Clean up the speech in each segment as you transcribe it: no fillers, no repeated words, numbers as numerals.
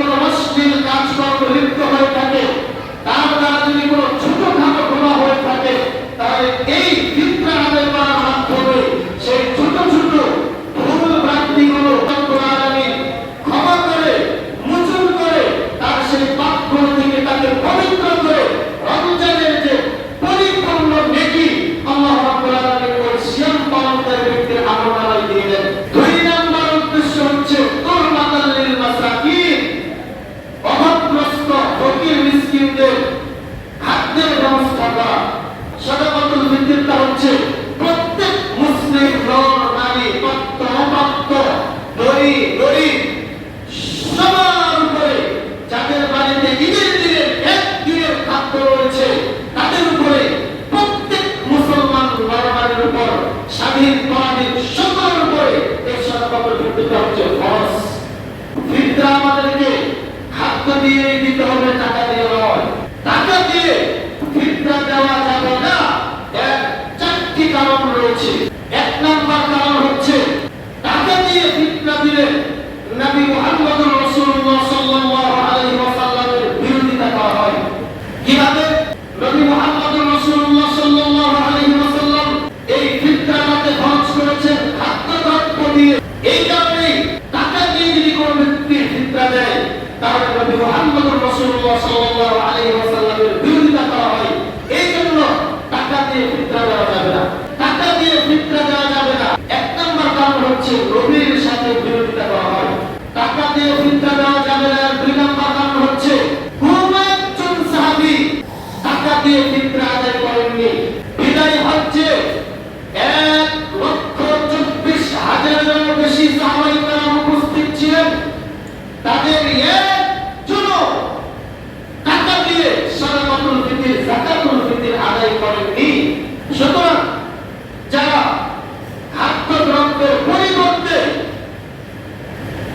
কোনো অশ্লীল কাজকর্ম লিপ্ত হয়ে থাকে, তার দ্বারা যদি কোনো ছোটখাটো গুনাহ হয়ে থাকে, তাহলে এই ফিতরা আদায় করার মাধ্যমে সেই ছোট ছোট ভুল ভ্রান্তিগুলো রব্বুল আলামিন ক্ষমা করে, মোচন করে, তার সেই পাপগুলো থেকে তাকে পবিত্র করে রমজানের যে পরিপূর্ণ নেকি আল্লাহ রাব্বুল আলামিন ওই সিয়াম পালনকারী ব্যক্তির আমলনামায় দিয়ে দেন। 2 নম্বর উদ্দেশ্য হচ্ছে কুরবাতাল লিল মাসাকিন, অভাবগ্রস্ত ফকির মিসকিনদের খাদ্যের ব্যবস্থা করা। সাদাকাতুল ফিতরটা হচ্ছে প্রত্যেক মুসলিম নর নারী, প্রাপ্ত অপ্রাপ্ত, ধনী গরিব সবার উপরে, যাদের বাড়িতে ঈদের দিনের একদিনের খাদ্য রয়েছে, তাদের উপরে প্রত্যেক মুসলমান নরনারীর উপর, স্বাধীন পরাধীন সকলের উপরে এই সাদাকাতুল ফিতরটা হচ্ছে ফরজ। ফিতরা আমাদেরকে খাদ্য দিয়ে দিতে হবে, টাকা দিয়ে নয়। টাকা দিয়ে ফিতরা দেওয়া যাবে না। এর 4টি কারণ রয়েছে। 1 নম্বর কারণ হচ্ছে টাকা দিয়ে ফিতরা দিলে নবী মুহাম্মদুর রাসূলুল্লাহ সাল্লাল্লাহু আলাইহি ওয়াসাল্লামের বিরোধিতা করা হয়। কিভাবে? নবী মুহাম্মদুর রাসূলুল্লাহ সাল্লাল্লাহু আলাইহি ওয়াসাল্লাম এই ফিতরাকে খরচ করেছেন খাদ্যদ্রব্য দিয়ে। এই কারণে টাকা দিয়ে যদি কোনো ব্যক্তি ফিতরা দেয়, তাহলে নবী মুহাম্মদুর রাসূলুল্লাহ সাল্লাল্লাহু আলাইহি ওয়াসাল্লামের বিরোধিতা করা হয়। এই জন্য টাকা দিয়ে ফিতরা দেওয়া যাবে না, টাকা দিয়ে ফিতরা দেওয়া যাবে না। 1 নম্বর কারণ হচ্ছে নবীর সাথে বিরোধিতা করা হয়, টাকা দিয়ে ফিতরা দেওয়া যাবে না। 2 নম্বর কারণ হচ্ছে কোন একজন সাহাবী টাকা দিয়ে ফিতরা আদায় করেননি। বিদায় হজ্জে 1,24,000 বেশি সাহাবায়ে কেরাম উপস্থিত ছিলেন, তাদের একজনও টাকা দিয়ে সাদাকাতুল ফিতর, যাকাতুল ফিতর আদায় করেননি। সুতরাং যারা খাদ্যদ্রব্যের পরিবর্তে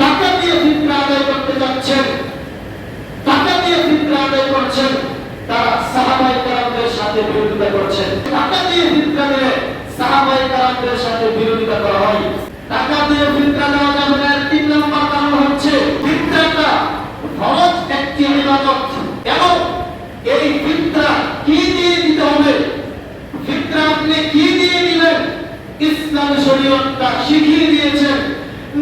টাকা দিয়ে ফিতরা আদায় করতে যাচ্ছেন, টাকা দিয়ে ফিতরা আদায় করছেন, তারা সাহাবায়ে কেরামদের সাথে বিরোধিতা করছেন। টাকা দিয়ে ফিতরা দিলে সাহাবায়ে কেরামদের সাথে বিরোধিতা করা হয়। টাকা দিয়ে ফিতরা দেওয়া যাবে না। 3 নম্বর কারণ হচ্ছে ফিতরাটা ফরজ একটি ইবাদত, এবং এই ফিতরা কি দিয়ে দিতে হবে, ফিতরা আপনি কি দিয়ে দিবেন, ইসলাম শরীয়তটা শিখিয়ে দিয়েছেন।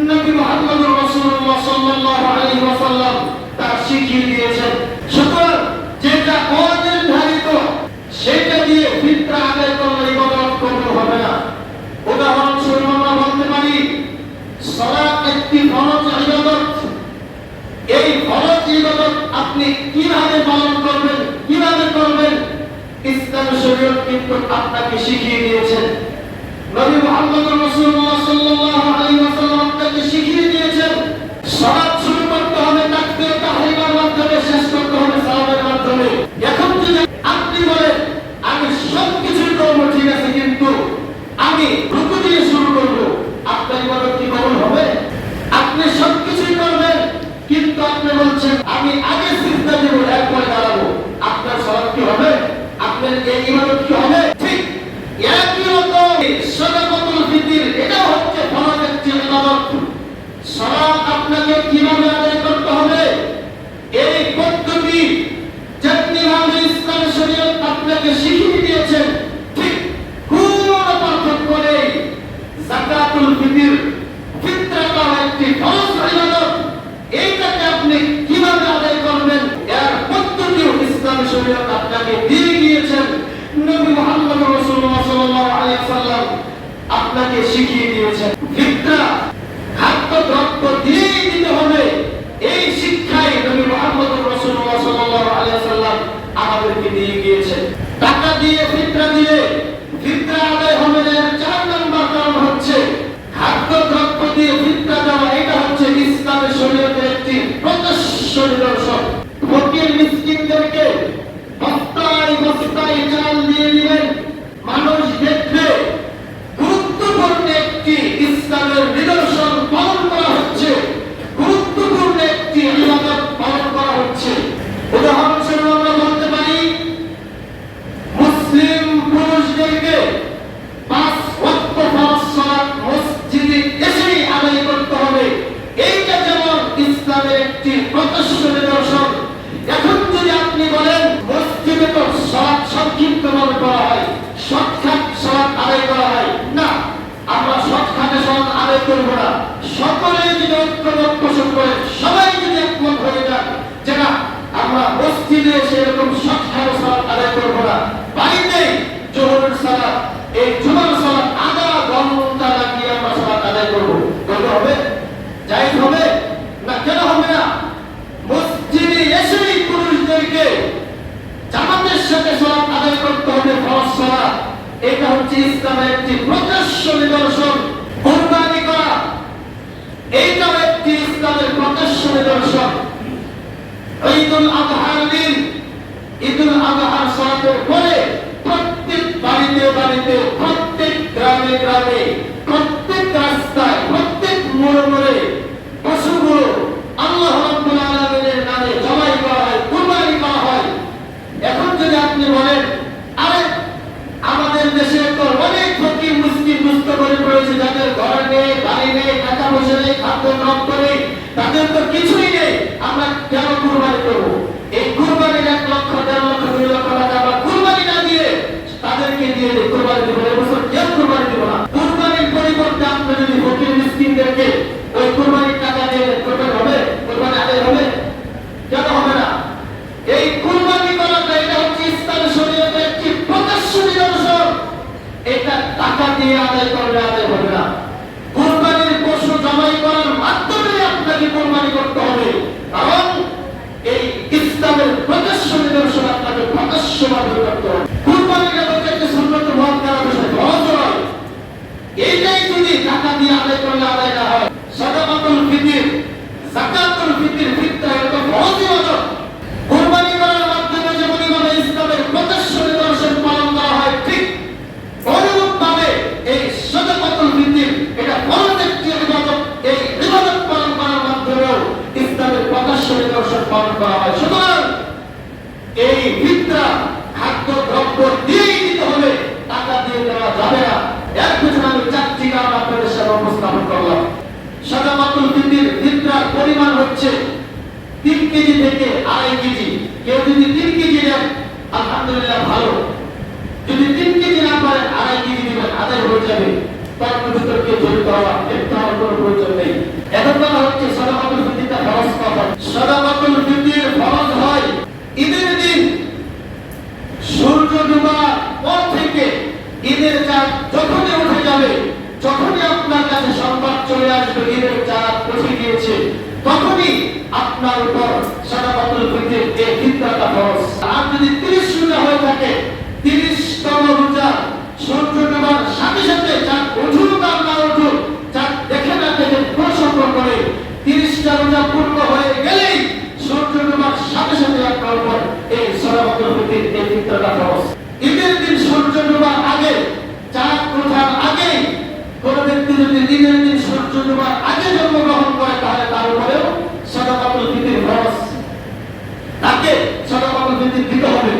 নবী মুহাম্মদুর রাসূলুল্লাহ সাল্লাল্লাহু আলাইহি ওয়াসাল্লাম তা শিখিয়ে দিয়েছেন। সুতরাং যেটা অনির্ধারিত সেটা দিয়ে ফিতরা আদায় করলে ইবাদত কবুল হবে না। উদাহরণস্বরূপ আমরা বলতে পারি সালাত একটি ফরজ ইবাদত। এই ফরজ ইবাদত আপনি কিভাবে পালন করবেন, কিভাবে করবেন, ইসলাম শরীয়ত কিন্তু আপনাকে শিখিয়ে দিয়েছেন। নবী মুহাম্মদুর রাসূলুল্লাহ সাল্লাল্লাহু আলাইহি ওয়াসাল্লাম আপনাকে শিখিয়ে দিয়েছেন সালাত শুরু করতে হবে তাকবীর তাহরিমার মাধ্যমে, শেষ করতে হবে সালামের মাধ্যমে। এখন যদি আপনি বলেন আমি সবকিছু করব, ঠিক আছে, কিন্তু আমি রুকু দিয়ে শুরু করব, আপনার ইবাদত কি কবুল হবে? আপনি সবকিছুই করবেন, কিন্তু আপনি বলছেন আমি আগে সিজদা দেব, এরপরে দাঁড়াবো, আপনার সালাত কি হবে? আপনার এই ইবাদত কি হবে? ঠিক একই রকম সাদাকাতুল ফিতর, এটা হচ্ছে ফরজ একটি ইবাদত। সালাত আপনাকে কিভাবে আদায় করতে হবে, এই পদ্ধতি যেভাবে ইসলাম শরীয়ত আপনাকে শিখিয়ে দিয়েছেন, ঠিক কোনো পার্থক্য নেই। যাকাতুল ফিতর, ফিতরাটা একটি ফরজ ইবাদত, এইটাকে আপনি কিভাবে আদায় করবেন এর পদ্ধতিও ইসলাম শরীয়ত আপনাকে দিয়ে গিয়েছেন। নবী মুহাম্মদ রাসূলুল্লাহ সাল্লাল্লাহু আলাইহি ওয়াসাল্লাম আপনাকে শিখিয়ে দিয়েছেন। ফিতরা খাদ্যদ্রব্য দিয়ে দিতে হবে, এই শিক্ষাই নবী মুহাম্মদ রাসূলুল্লাহ সাল্লাল্লাহু আলাইহি ওয়াসাল্লাম আমাদেরকে দিয়ে গিয়েছেন। টাকা দিয়ে ফিতরা দিলে ফিতরা আদায় হবে না। 4 নম্বর কারণ হচ্ছে খাদ্যদ্রব্য দিয়ে ফিতরা দেওয়া, এটা হচ্ছে ইসলামের শরীয়তের একটি প্রকাশ্য নিদর্শন। ফকির মিসকিনদেরকে বস্তায় বস্তায় চাল দিয়ে দিলেন, মানুষ দেখবে গুরুত্বপূর্ণ একটি ইসলামের নিদর্শন পালন করা হচ্ছে, গুরুত্বপূর্ণ একটি ইবাদত পালন করা হচ্ছে। উদাহরণস্বরূপ আমরা বলতে পারি মুসলিম পুরুষদেরকে 5 ওয়াক্ত ফরজ সালাত মসজিদে এসেই আদায় করতে হবে। এইটা যেমন ইসলামের একটি প্রকাশ্য করা হয়, সৎখাত সালাত আদায় করা হয় না। আমরা সৎখাতে সালাত আদায় করবো না। সকলে যদি ঐক্যমত পোষণ করে, সবাই যদি একমত হয়ে যান যে না আমরা মসজিদে সেরকম সৎখাতে সালাত আদায় করবো না, বাড়িতে জোহরের সালাত, এই জুমার সালাত আধা ঘন্টা লাগিয়ে আমরা সালাত আদায় করবো, করতে হবে? জায়েজ হবে না? কেন হবে না? মসজিদে এসেই পুরুষদেরকে জামাতের সাথে সালাত আদায় করতে হবে, ফরজ সালাত। এটা হচ্ছে ইসলামের একটি প্রকাশ্য নিদর্শন। কুরবানি করা এইটাও একটি ইসলামের প্রকাশ্য নিদর্শন। ঈদুল আযহার দিন, ঈদুল আযহার সালাতের পরে প্রত্যেক বাড়িতে বাড়িতে, প্রত্যেক গ্রামে গ্রামে, প্রত্যেক রাস্তায়, প্রত্যেক মোড়ে মোড়ে পশুগুলো আল্লাহ রাব্বুল আলামিনের নামে জবাই করা হয়, কুরবানি করা হয়। এখন যদি আপনি বলেন আরে আমাদের দেশে তো অনেক ফকির মুসলিম দুস্থ করে পড়েছে, যাদের ঘর নেই, বাড়ি নেই, টাকা পয়সা নেই, খাদ্য নষ্ট নেই, তাদের তো কিছুই নেই, আমরা কেন কুরবানি করবো? এই কুরবানির 1 লক্ষ, 1.5 লক্ষ, 2 লক্ষ টাকা আমরা কুরবানি না দিয়ে তাদেরকে দিয়ে দিই কুরবানি দিব। এবছর কেউ কুরবানি দিব না। কুরবানির পরিবর্তে আপনি যদি ফকির মিসকিনদেরকে ওই কুরবানির টাকা দিয়ে কুরবানি হবে, কুরবানি আদায় হবে? কেন হবে না? এই কুরবানি করাটা এটা হচ্ছে ইসলামের শরীয়তের একটি প্রকাশ্য নিদর্শন। এটা টাকা দিয়ে আদায় করলে আদায় হবে না। কুরবানির পশু জবাই করার মাধ্যমে আপনাকে কুরবানি করতে হবে, কারণ এই ইসলামের প্রকাশ্য নিদর্শন আপনাকে প্রকাশ্যভাবে করতে হবে। কুরবানিটা হচ্ছে একটা সুন্নত মুআক্কাদা বিষয়, ফরজ নয়। এইটাই যদি টাকা দিয়ে আদায় করলে আদায় না হয়, সাদাকাতুল ফিতর, যাকাতুল ফিতর, ফিতরা এটা ফরজ ইবাদত। কুরবানি করার মাধ্যমে যেমনভাবে ইসলামের প্রকাশ্য নিদর্শন পালন করা হয়, ঠিক অনুরূপভাবে এই সাদাকাতুল ফিতর এটা ফরজ একটি ইবাদত। এই ইবাদত পালন করার মাধ্যমেও ইসলামের প্রকাশ্য নিদর্শন পালন করা হয়। সুতরাং এই ফিতরা খাদ্য দ্রব্য দিয়েই দিতে হবে, টাকা দিয়ে দেওয়া যাবে না। এর পিছনে আমি 4টি কারণ আপনাদের সামনে উপস্থাপন করলাম। সাদাকাতুল ফিতর, ফিতরার পরিমাণ হচ্ছে 3 কেজি থেকে 2.5 কেজি। কেউ যদি 3 কেজি দেন আলহামদুলিল্লাহ ভালো, যদি 3 কেজি না পারেন 2.5 কেজি দিবেন, আদায় হয়ে যাবে। তার ভিতর কেউ জড়িত হওয়া একটা হওয়ার কোনো প্রয়োজন নেই। এখন কথা হচ্ছে সাদাকাতুল ফিতরটা ফরজ কখন? সাদাকাতুল ফিতর ফরজ হয় ঈদের দিন, সূর্য ডোবার পর থেকে ঈদের চাঁদ যখনই উঠে যাবে, যখনই আপনার কাছে সংবাদ চলে আসবে ঈদের চাঁদ উঠে গিয়েছে, তখনই আপনার উপর সাদাকাতুল ফিতর এই ফিতরাটা ফরজ। আর যদি 30 রোজা হয়ে থাকে, 30তম রোজা সূর্য ডোবার সাথে সাথে চাঁদ উঠুক আর না উঠুক, চাঁদ দেখে না দেখে কোনো সম্পর্ক নেই, 30টা রোজা পূর্ণ হয়ে গেলেই সূর্য ডোবার সাথে সাথে আপনার উপর এই সাদাকাতুল ফিতর এই ফিতরাটা ফরজ। ঈদের দিন সূর্য ডোবার আগে, চাঁদ ওঠার আগে কোন ব্যক্তি যদি ঈদের দিন সূর্য ডোবার আগে জন্মগ্রহণ করে, তাহলে তার উপরেও সাদাকাতুল ফিতর ফরজ, তাকে সাদাকাতুল ফিতর দিতে হবে।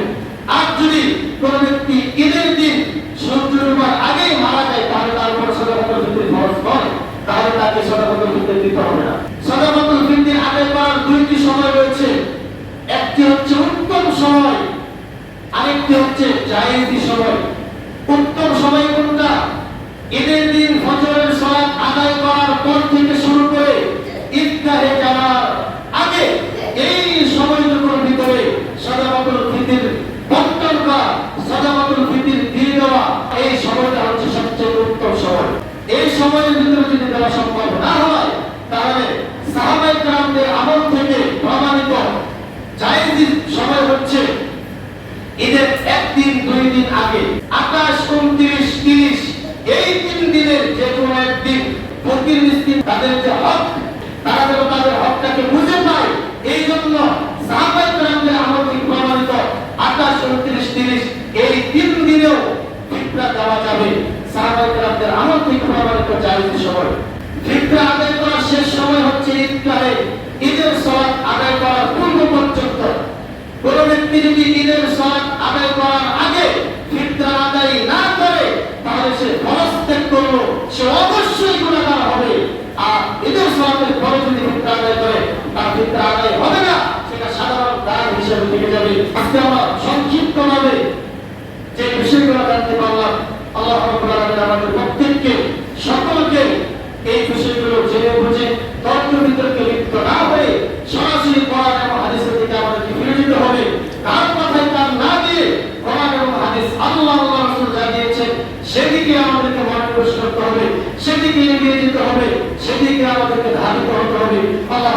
আর যদি কোন ব্যক্তি ঈদের দিন সূর্য ডোবার আগেই মারা যায়, তাহলে তার উপর সাদাকাতুল ফিতর ফরজ নয়, তাহলে তাকে সাদাকাতুল ফিতর দিতে হবে না। সাদাকাতুল ফিতর আদায় করার 2টি সময় রয়েছে। একটি হচ্ছে উত্তম সময়, আরেকটি হচ্ছে জায়েজ সময়। উত্তম সময় কোনটা? ঈদের দিন ফজরের সালাত আদায় করার পর থেকে শুরু করে ঈদগাহে যাওয়ার আগে এই সময়টুকুর ভিতরে সাদাকাতুল ফিতর বন্টন করা, সাদাকাতুল ফিতর দিয়ে দেওয়া, এই সময়টা হচ্ছে সবচেয়ে উত্তম সময়। এই সময়ের ভিতরে যদি দেওয়া সম্ভব না হয়, তাহলে সাহাবায়ে কেরামদের আমল থেকে প্রমাণিত জায়েজ সময় হচ্ছে ঈদের 1 দিন 2 দিন আগে, 28, 29, 30 এই 3 দিনের যে কোনো একদিন ফকির মিসকিন তাদের যে হক, তারা যেন তাদের হকটাকে বুঝে পায়, এই জন্য সাহাবায়ে কেরামদের আমল থেকে প্রমাণিত 28, 29, 30 এই 3 দিনেও ফিতরা দেওয়া যাবে। সাহাবায়ে কেরামদের আমল থেকে প্রমাণিত জায়েজ সময়। ফিতরা আদায় করার শেষ সময় হচ্ছে ঈদগাহে ঈদের সালাত আদায় করার পূর্ব পর্যন্ত। কোন ব্যক্তি যদি ঈদের সালাত আদায় করার আগে ফিতরা আদায় না করে, তাহলে সে ফরজ ত্যাগ করলো, সে অবশ্যই গুনাহগার হবে। আর ঈদের সালাতের পরে যদি ফিতরা আদায় করে, তার ফিতরা আদায় হবে না, সেটা সাধারণ দান হিসেবে থেকে যাবে। আজকে আমরা সংক্ষিপ্তভাবে যে বিষয়গুলো জানতে পারলাম। আল্লাহ রাব্বুল আলামিন আমাদের প্রত্যেককে সকলকে এই বিষয়গুলো জেনে বুঝে তর্ক বিতর্কে লিপ্ত না হয়ে সরাসরি কোরআন এবং হাদিসের দিকে আমাদেরকে ফিরে যেতে হবে। কার কথায় কান না দিয়ে কোরআন এবং হাদিস আল্লাহ রাসূল যা দিয়েছেন সেদিকে আমাদেরকে মনোনিবেশ করতে হবে, সেদিকে এগিয়ে যেতে হবে, সেদিকে আমাদেরকে ধাবিত হতে হবে। আল্লাহ